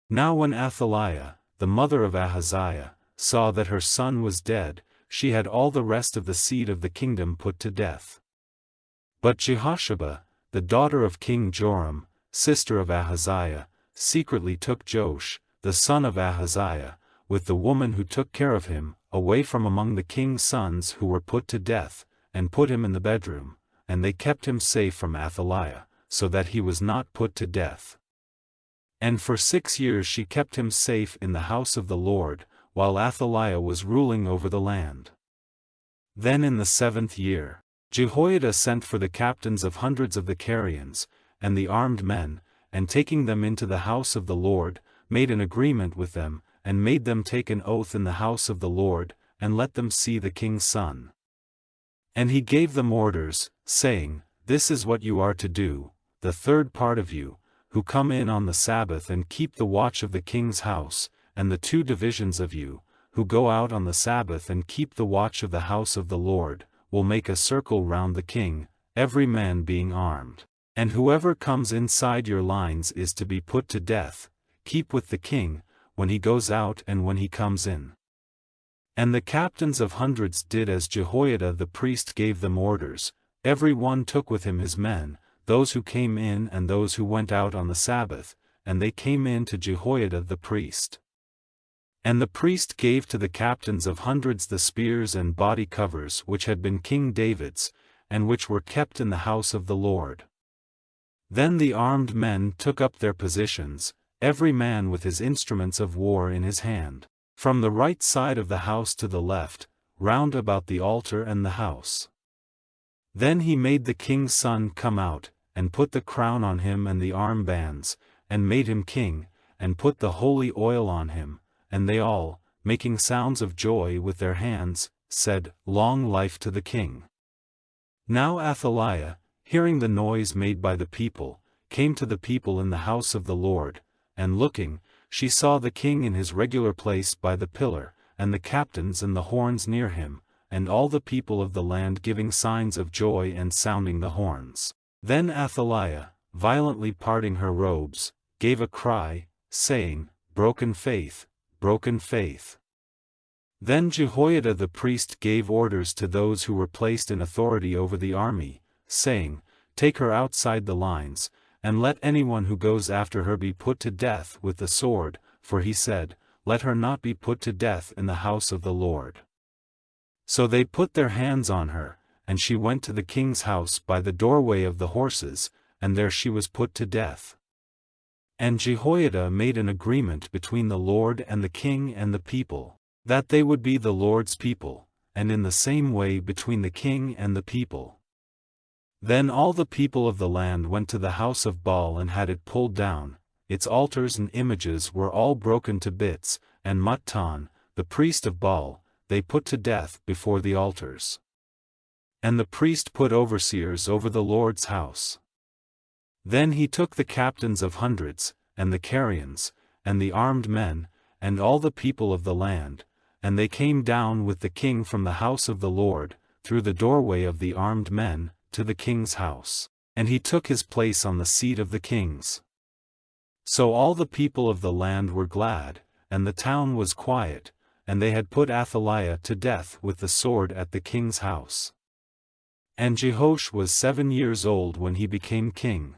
Now when Athaliah, the mother of Ahaziah, saw that her son was dead, she had all the rest of the seed of the kingdom put to death. But Jehosheba, the daughter of King Joram, sister of Ahaziah, secretly took Joash, the son of Ahaziah, with the woman who took care of him, away from among the king's sons who were put to death, and put him in the bedroom, and they kept him safe from Athaliah, so that he was not put to death. And for 6 years she kept him safe in the house of the Lord, while Athaliah was ruling over the land. Then in the 7th year, Jehoiada sent for the captains of hundreds of the Carians, and the armed men, and taking them into the house of the Lord, made an agreement with them, and made them take an oath in the house of the Lord, and let them see the king's son. And he gave them orders, saying, This is what you are to do, the third part of you, who come in on the Sabbath and keep the watch of the king's house, and the 2 divisions of you, who go out on the Sabbath and keep the watch of the house of the Lord, will make a circle round the king, every man being armed. And whoever comes inside your lines is to be put to death. Keep with the king, when he goes out and when he comes in. And the captains of hundreds did as Jehoiada the priest gave them orders. Every one took with him his men, those who came in and those who went out on the Sabbath, and they came in to Jehoiada the priest. And the priest gave to the captains of hundreds the spears and body covers which had been King David's, and which were kept in the house of the Lord. Then the armed men took up their positions, every man with his instruments of war in his hand, from the right side of the house to the left, round about the altar and the house. Then he made the king's son come out, and put the crown on him and the armbands, and made him king, and put the holy oil on him, and they all, making sounds of joy with their hands, said, Long life to the king. Now Athaliah, hearing the noise made by the people, came to the people in the house of the Lord, and looking, she saw the king in his regular place by the pillar, and the captains and the horns near him, and all the people of the land giving signs of joy and sounding the horns. Then Athaliah, violently parting her robes, gave a cry, saying, Broken faith, broken faith. Then Jehoiada the priest gave orders to those who were placed in authority over the army, saying, Take her outside the lines, and let anyone who goes after her be put to death with the sword, for he said, Let her not be put to death in the house of the Lord. So they put their hands on her, and she went to the king's house by the doorway of the horses, and there she was put to death. And Jehoiada made an agreement between the Lord and the king and the people, that they would be the Lord's people, and in the same way between the king and the people. Then all the people of the land went to the house of Baal and had it pulled down, its altars and images were all broken to bits, and Mattan, the priest of Baal, they put to death before the altars. And the priest put overseers over the Lord's house. Then he took the captains of hundreds, and the Carians, and the armed men, and all the people of the land, and they came down with the king from the house of the Lord, through the doorway of the armed men, to the king's house, and he took his place on the seat of the kings. So all the people of the land were glad, and the town was quiet, and they had put Athaliah to death with the sword at the king's house. And Jehoash was 7 years old when he became king.